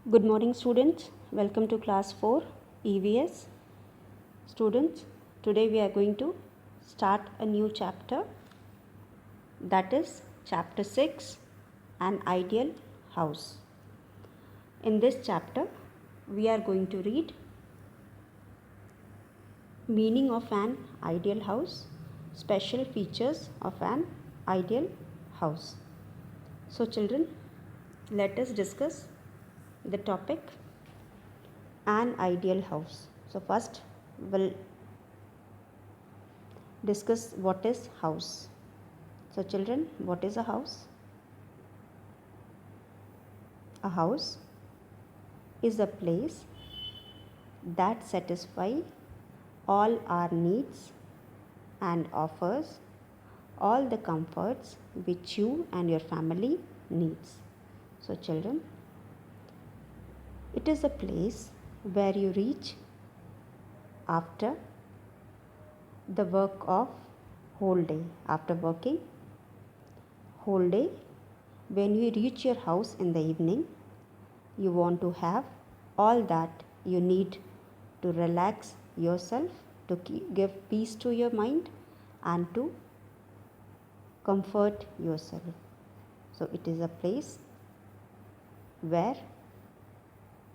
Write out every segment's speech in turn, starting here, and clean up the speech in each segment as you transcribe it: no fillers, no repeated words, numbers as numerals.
Good morning students, welcome to class 4 EVS. Students, today we are going to start a new chapter, that is chapter 6, an ideal house. In this chapter we are going to read meaning of an ideal house, special features of an ideal house. So children, let us discuss the topic an ideal house. So first we'll discuss what is house. So children, what is a house? A house is a place that satisfies all our needs and offers all the comforts which you and your family needs. So children, it is a place where you reach after the work of whole day, after working whole day. When you reach your house in the evening, you want to have all that you need to relax yourself, to give peace to your mind and to comfort yourself. So it is a place where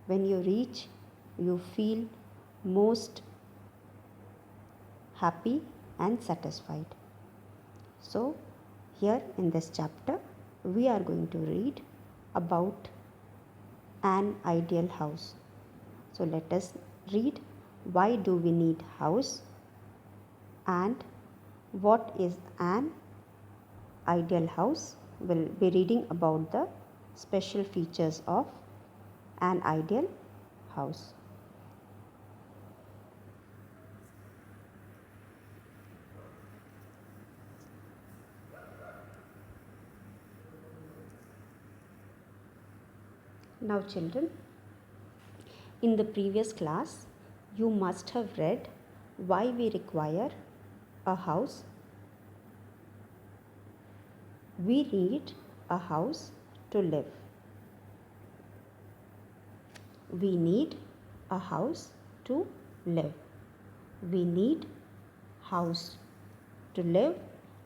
when you reach, you feel most happy and satisfied. So here in this chapter we are going to read about an ideal house. So let us read why do we need house and what is an ideal house. We'll be reading about the special features of an ideal house. Now children, in the previous class you must have read why we require a house. We need a house to live. We need a house to live. We need house to live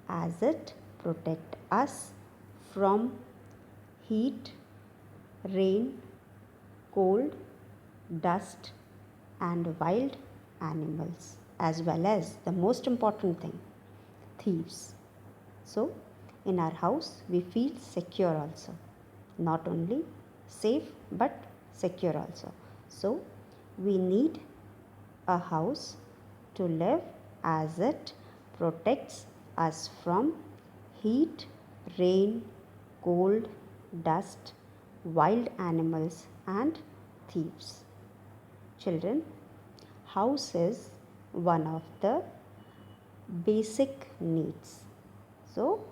as it protects us from heat, rain, cold, dust and wild animals, as well as the most important thing, thieves. So in our house we feel secure also, not only safe but secure also. So we need a house to live as it protects us from heat, rain, cold, dust, wild animals and thieves. Children, house is one of the basic needs. So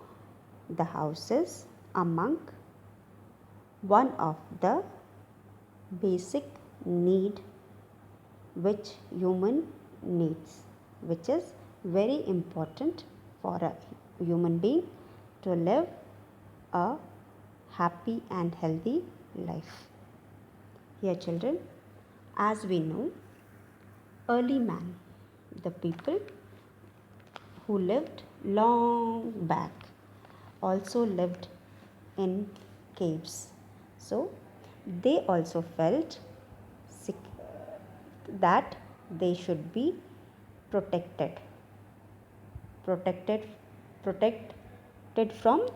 the house is among one of the basic need which human needs, which is very important for a human being to live a happy and healthy life. Here children, as we know, early man, the people who lived long back, also lived in caves. So they also felt sick, that they should be protected from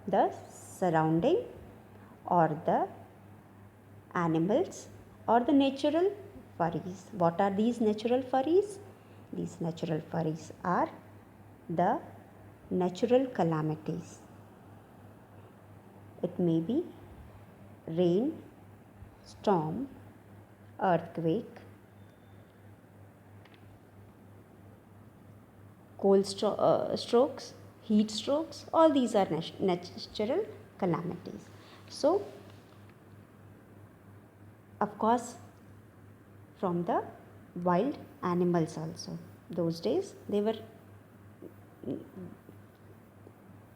the surrounding or the animals or the natural furries. What are these natural furries? These natural furries are the natural calamities. It may be rain, storm, earthquake, cold strokes, heat strokes, all these are natural calamities. So of course from the wild animals also. Those days there were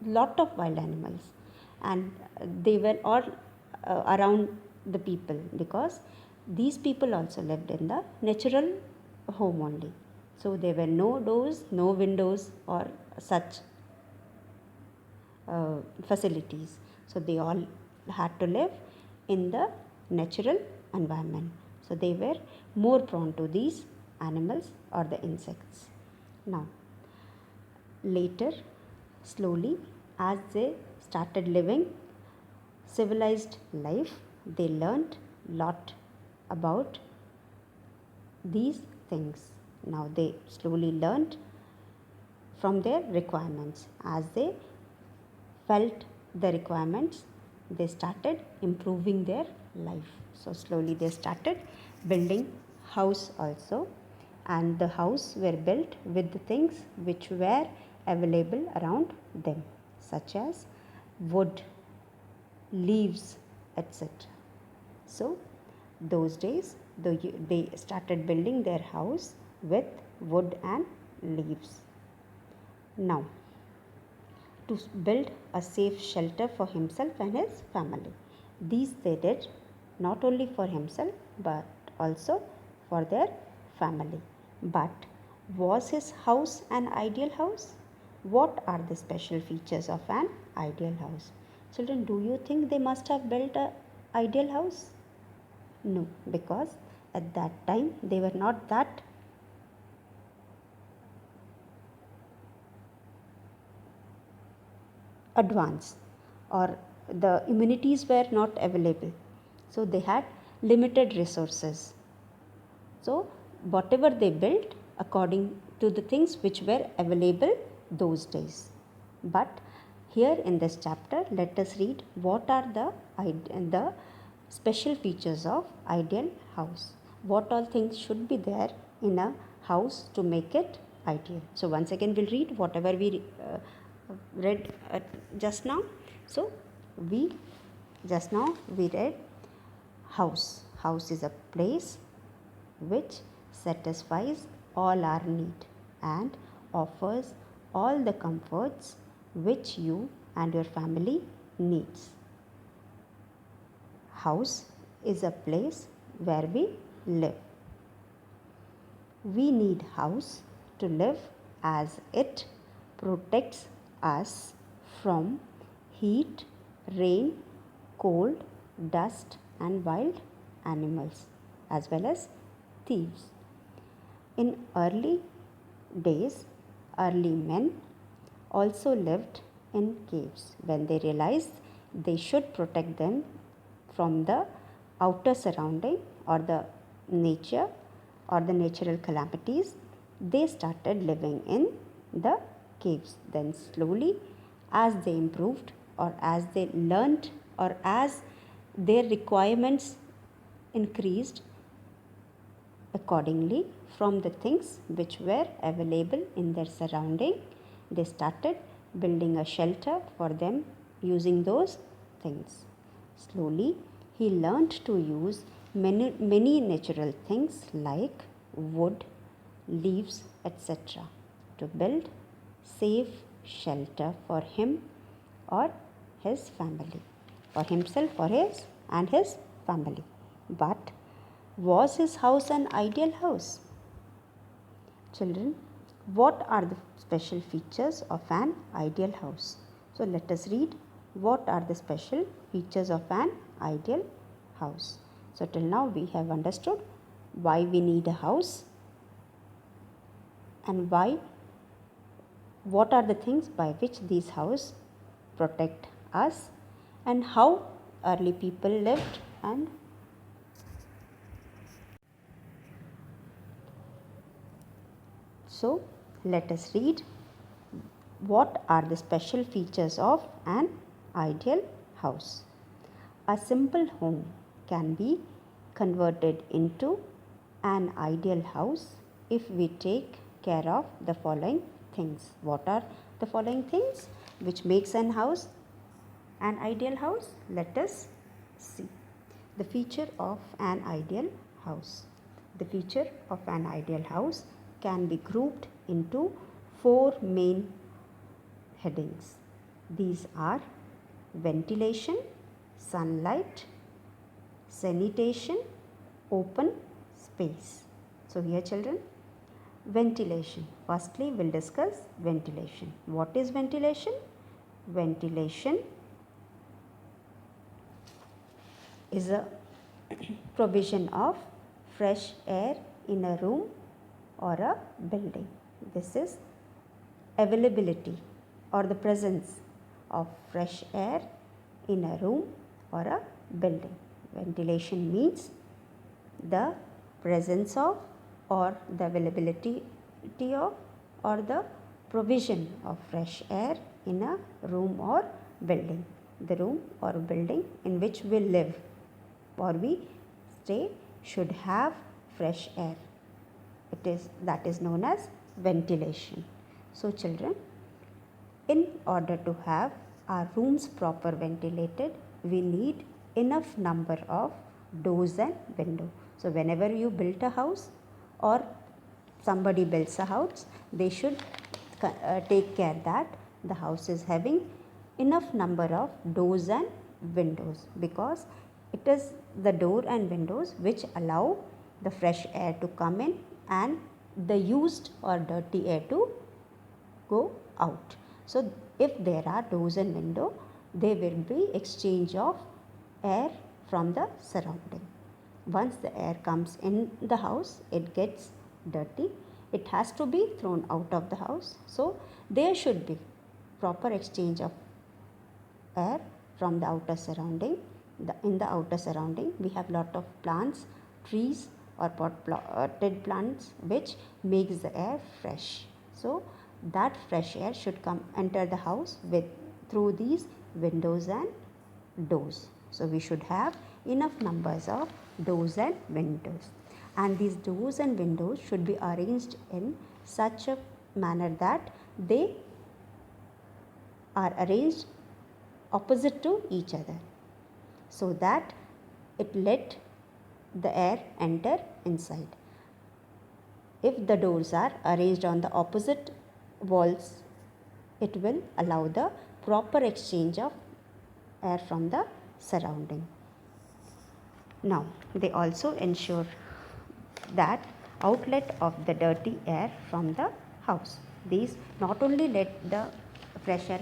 lot of wild animals and they were all around the people, because these people also lived in the natural home only. So there were no doors, no windows or such facilities. So they all had to live in the natural environment. So they were more prone to these animals or the insects. Now, later, slowly, as they started living civilized life, they learnt lot about these things. Now they slowly learnt from their requirements. As they felt the requirements, they started improving their life. So slowly they started building house also, and the house were built with the things which were available around them, such as wood, leaves, etc. So those days they started building their house with wood and leaves. Now, to build a safe shelter for himself and his family. These they did not only for himself but also for their family. But was his house an ideal house? What are the special features of an ideal house? Children, do you think they must have built an ideal house? No, because at that time they were not that advanced, or the immunities were not available. So they had limited resources. So whatever they built according to the things which were available those days. But here in this chapter, let us read what are the special features of ideal house. What all things should be there in a house to make it ideal. So once again we'll read whatever we read just now. So we just now we read house. House is a place which satisfies all our need and offers all the comforts which you and your family needs. House is a place where we live. We need house to live as it protects us from heat, rain, cold, dust and wild animals as well as thieves. In early days, early men also lived in caves when they realized they should protect them from the outer surrounding or the nature or the natural calamities. They started living in the caves. Then slowly, as they improved or as they learnt or as their requirements increased accordingly from the things which were available in their surrounding, they started building a shelter for them using those things. Slowly, he learnt to use many natural things like wood, leaves, etc. to build safe shelter for him or his family, for himself or his and his family. But was his house an ideal house? Children, what are the special features of an ideal house? So let us read what are the special features of an ideal house. So till now we have understood why we need a house and what are the things by which these houses protect us and how early people lived. And so let us read what are the special features of an ideal house. A simple home can be converted into an ideal house if we take care of the following things. What are the following things which makes an house an ideal house? Let us see. The feature of an ideal house. The feature of an ideal house can be grouped into 4 main headings. These are ventilation, sunlight, sanitation, open space. So here children, ventilation. Firstly, we'll discuss ventilation. What is ventilation? Ventilation is a provision of fresh air in a room or a building. This is availability or the presence of fresh air in a room or a building. Ventilation means the presence of or the availability of or the provision of fresh air in a room or building. The room or building in which we live or we stay should have fresh air. That is known as ventilation. So children, in order to have our rooms proper ventilated, we need enough number of doors and windows. So whenever you build a house or somebody builds a house, they should take care that the house is having enough number of doors and windows, because it is the door and windows which allow the fresh air to come in and the used or dirty air to go out. So if there are doors and window, there will be exchange of air from the surrounding. Once the air comes in the house, it gets dirty, it has to be thrown out of the house. So there should be proper exchange of air from the outer surrounding. In the outer surrounding, we have lot of plants, trees or potted plants which makes the air fresh. So that fresh air should enter the house through these windows and doors. So we should have enough numbers of doors and windows, and these doors and windows should be arranged in such a manner that they are arranged opposite to each other, so that it let the air enter inside. If the doors are arranged on the opposite walls, it will allow the proper exchange of air from the surrounding. Now, they also ensure that outlet of the dirty air from the house. These not only let the fresh air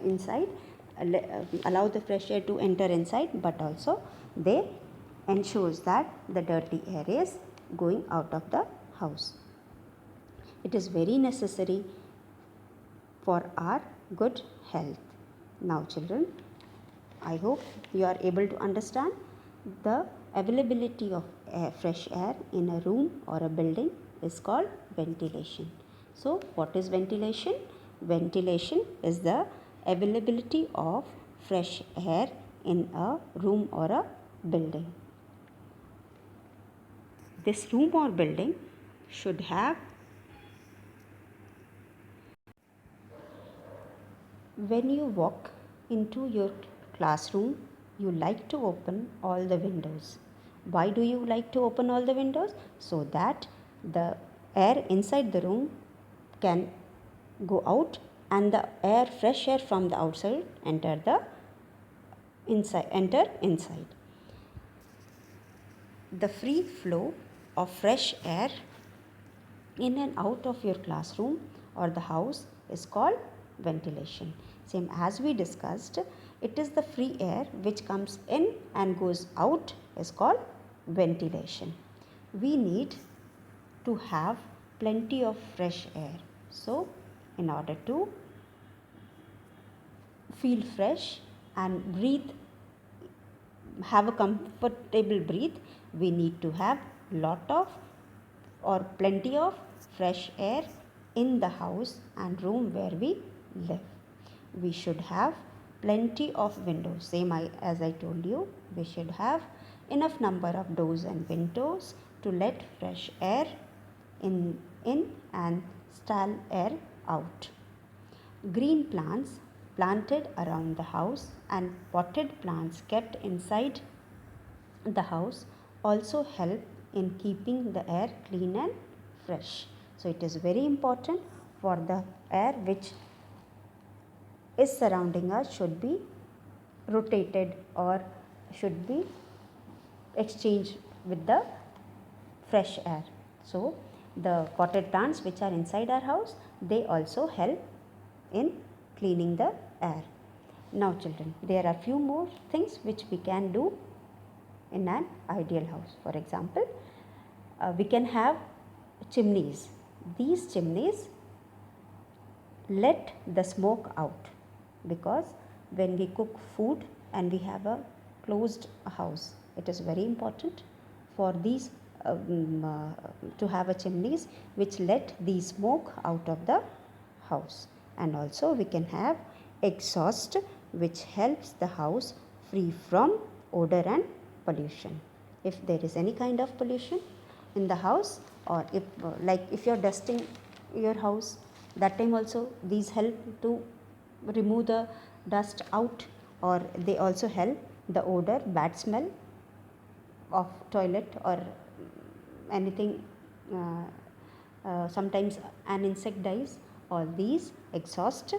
inside, allow the fresh air to enter inside, but also they ensures that the dirty air is going out of the house. It is very necessary for our good health. Now children, I hope you are able to understand the availability of fresh air in a room or a building is called ventilation. So what is ventilation? Ventilation is the availability of fresh air in a room or a building. This room or building should have, when you walk into your classroom, you like to open all the windows. Why do you like to open all the windows? So that the air inside the room can go out and the fresh air from the outside enter inside. The free flow of fresh air in and out of your classroom or the house is called ventilation. Same as we discussed, it is the free air which comes in and goes out is called ventilation. We need to have plenty of fresh air. So in order to feel fresh and breathe, have a comfortable breathe, we need to have lot of or plenty of fresh air in the house and room where we live. We should have plenty of windows. Same as I told you, we should have enough number of doors and windows to let fresh air in and stale air out. Green plants planted around the house and potted plants kept inside the house also help in keeping the air clean and fresh. So it is very important for the air which is surrounding us should be rotated or should be exchange with the fresh air. So the potted plants which are inside our house, they also help in cleaning the air. Now children, there are few more things which we can do in an ideal house. For example, we can have chimneys. These chimneys let the smoke out, because when we cook food and we have a closed house, it is very important for these to have a chimneys which let the smoke out of the house. And also we can have exhaust which helps the house free from odor and pollution. If there is any kind of pollution in the house, or if like if you are dusting your house, that time also these help to remove the dust out, or they also help the odor, bad smell of toilet or anything. Sometimes an insect dies, or these exhaust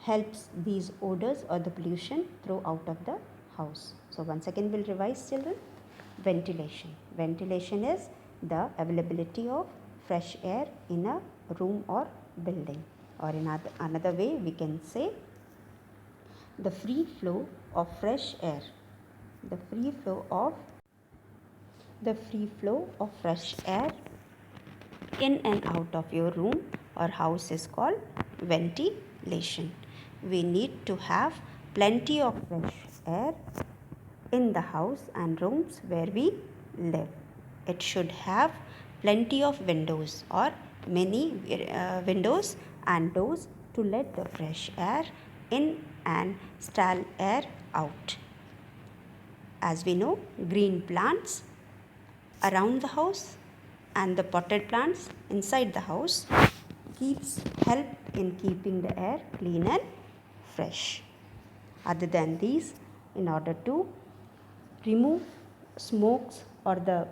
helps these odors or the pollution throw out of the house. So once again we'll revise children. Ventilation. Ventilation is the availability of fresh air in a room or building, or in another way we can say the free flow of fresh air. The free flow of fresh air in and out of your room or house is called ventilation. We need to have plenty of fresh air in the house and rooms where we live. It should have plenty of windows, or many windows and doors to let the fresh air in and stale air out. As we know, green plants around the house and the potted plants inside the house help in keeping the air clean and fresh. Other than these, in order to remove smokes or the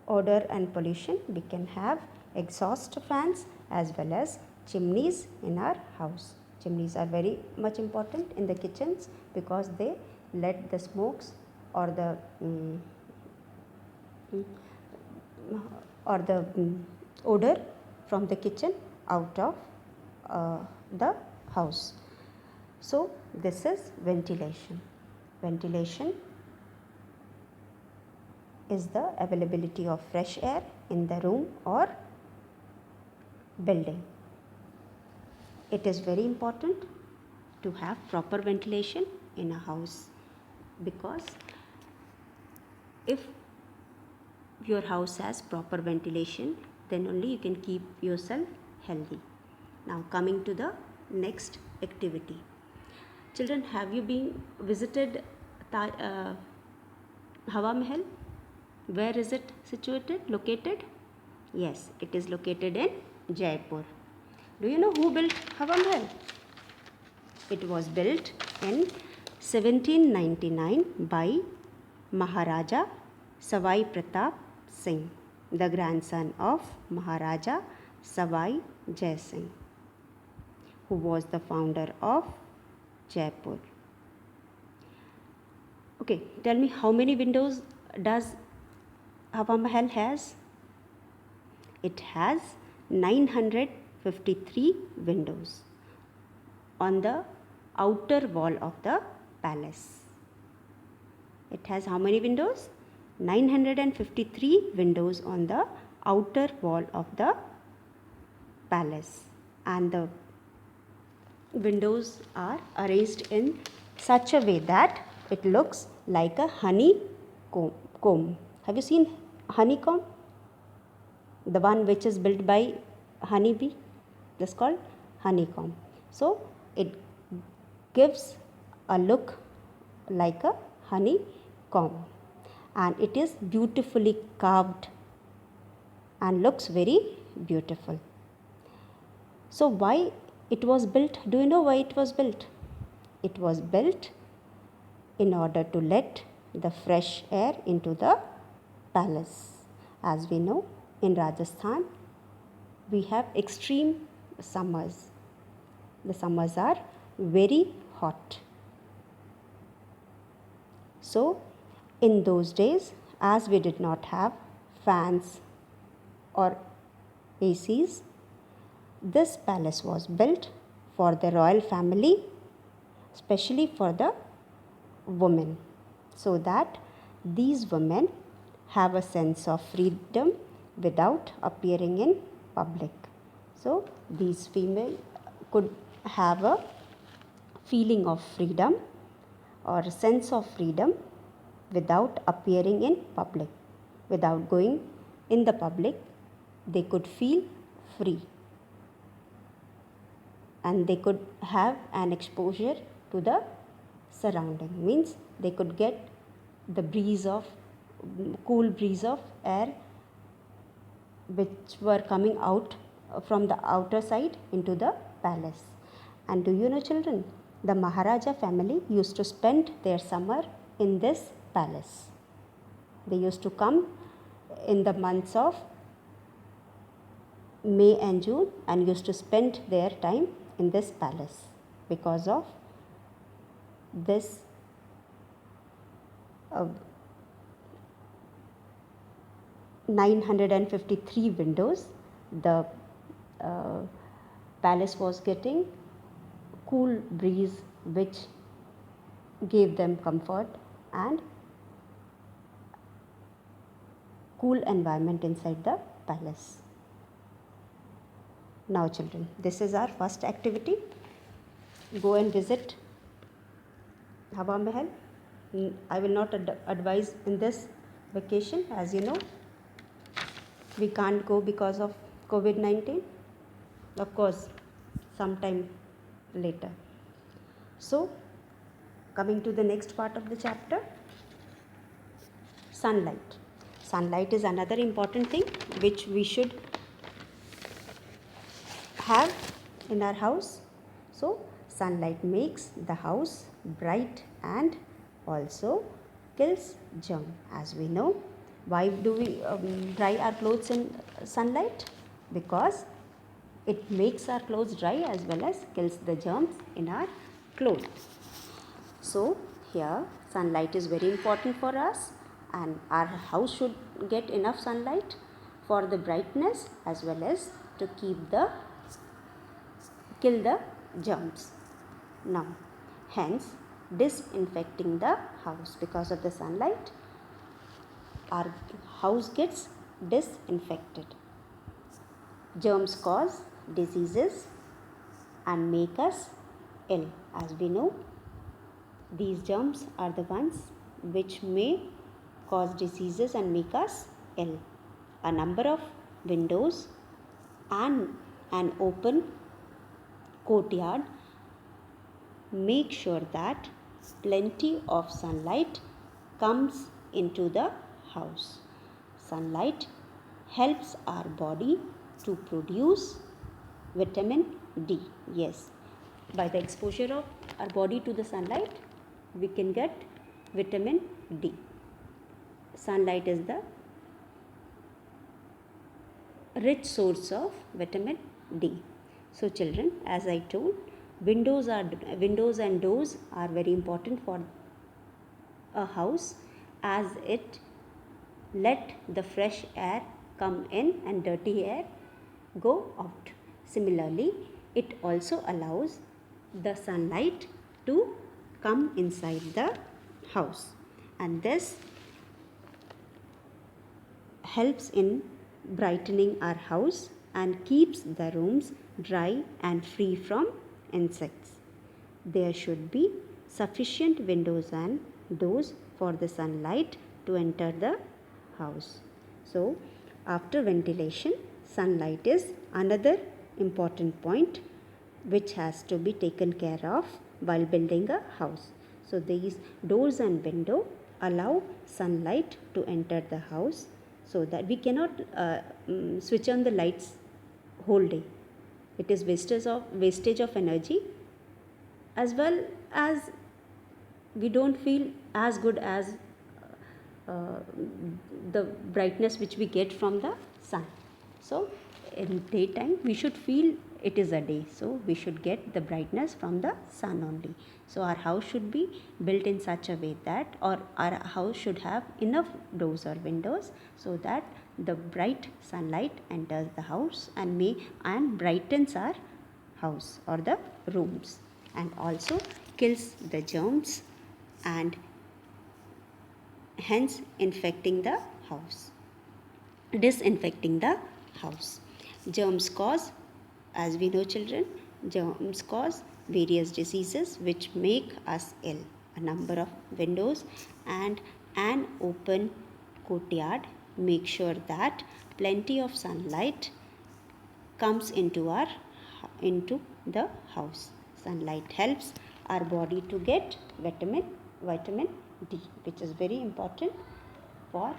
odor and pollution, we can have exhaust fans as well as chimneys in our house. Chimneys are very much important in the kitchens because they let the smokes or the odor from the kitchen out of the house. So this is ventilation. Ventilation is the availability of fresh air in the room or building. It is very important to have proper ventilation in a house, because if your house has proper ventilation, then only you can keep yourself healthy. Now coming to the next activity. Children, have you been visited Hawa Mahal? Where is it located? Yes, it is located in Jaipur. Do you know who built Hawa Mahal? It was built in 1799 by Maharaja Savai Pratap Singh, the grandson of Maharaja Savai Jai Singh, who was the founder of Jaipur. Okay, tell me, how many windows does Hawa Mahal has? It has 953 windows on the outer wall of the palace. It has how many windows? 953 windows on the outer wall of the palace, and the windows are arranged in such a way that it looks like a honeycomb. Have you seen honeycomb? The one which is built by honeybee, that's called honeycomb. So it gives a look like a honeycomb, and it is beautifully carved and looks very beautiful. So why it was built? Do you know why it was built? It was built in order to let the fresh air into the palace. As we know, in Rajasthan we have extreme summers. The summers are very hot. So in those days, as we did not have fans or ACs, this palace was built for the royal family, especially for the women, so that these women have a sense of freedom without appearing in public. So these female could have a feeling of freedom or a sense of freedom without appearing in public. Without going in the public, they could feel free and they could have an exposure to the surrounding. Means they could get the cool breeze of air which were coming out from the outer side into the palace. And do you know, children, the Maharaja family used to spend their summer in this palace. They used to come in the months of May and June and used to spend their time in this palace because of this 953 windows. The palace was getting cool breeze which gave them comfort and cool environment inside the palace. Now children, this is our first activity. Go and visit Hawa Mahal. I will not advise in this vacation, as you know we can't go because of COVID-19. Of course, sometime later. So, coming to the next part of the chapter, sunlight. Sunlight is another important thing which we should have in our house. So, sunlight makes the house bright and also kills germ. As we know, why do we dry our clothes in sunlight? Because it makes our clothes dry as well as kills the germs in our clothes. So here sunlight is very important for us, and our house should get enough sunlight for the brightness as well as to kill the germs. Now hence disinfecting the house, because of the sunlight our house gets disinfected. Germs cause diseases and make us ill. As we know, these germs are the ones which may cause diseases and make us ill. A number of windows and an open courtyard make sure that plenty of sunlight comes into the house. Sunlight helps our body to produce vitamin D. Yes, by the exposure of our body to the sunlight, we can get vitamin D. Sunlight is the rich source of vitamin D. So children, as I told, windows and doors are very important for a house, as it let the fresh air come in and dirty air go out. Similarly, it also allows the sunlight to come inside the house, and this helps in brightening our house and keeps the rooms dry and free from insects. There should be sufficient windows and doors for the sunlight to enter the house. So, after ventilation, sunlight is another important point which has to be taken care of while building a house. So, these doors and window allow sunlight to enter the house, so that we cannot switch on the lights whole day. It is wastage of energy, as well as we don't feel as good as the brightness which we get from the sun. So in daytime we should feel it is a day, so we should get the brightness from the sun only. So our house should be built in such a way that, or our house should have enough doors or windows so that the bright sunlight enters the house and brightens our house or the rooms, and also kills the germs and hence infecting the house, disinfecting the house. Germs cause, as we know children, germs cause various diseases which make us ill. A number of windows and an open courtyard make sure that plenty of sunlight comes into the house. Sunlight helps our body to get vitamin D, which is very important for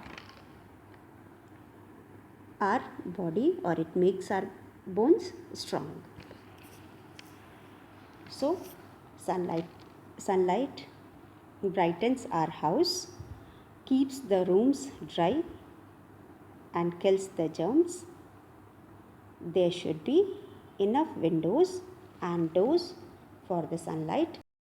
our body, or it makes our bones strong. So sunlight brightens our house, keeps the rooms dry and kills the germs. There should be enough windows and doors for the sunlight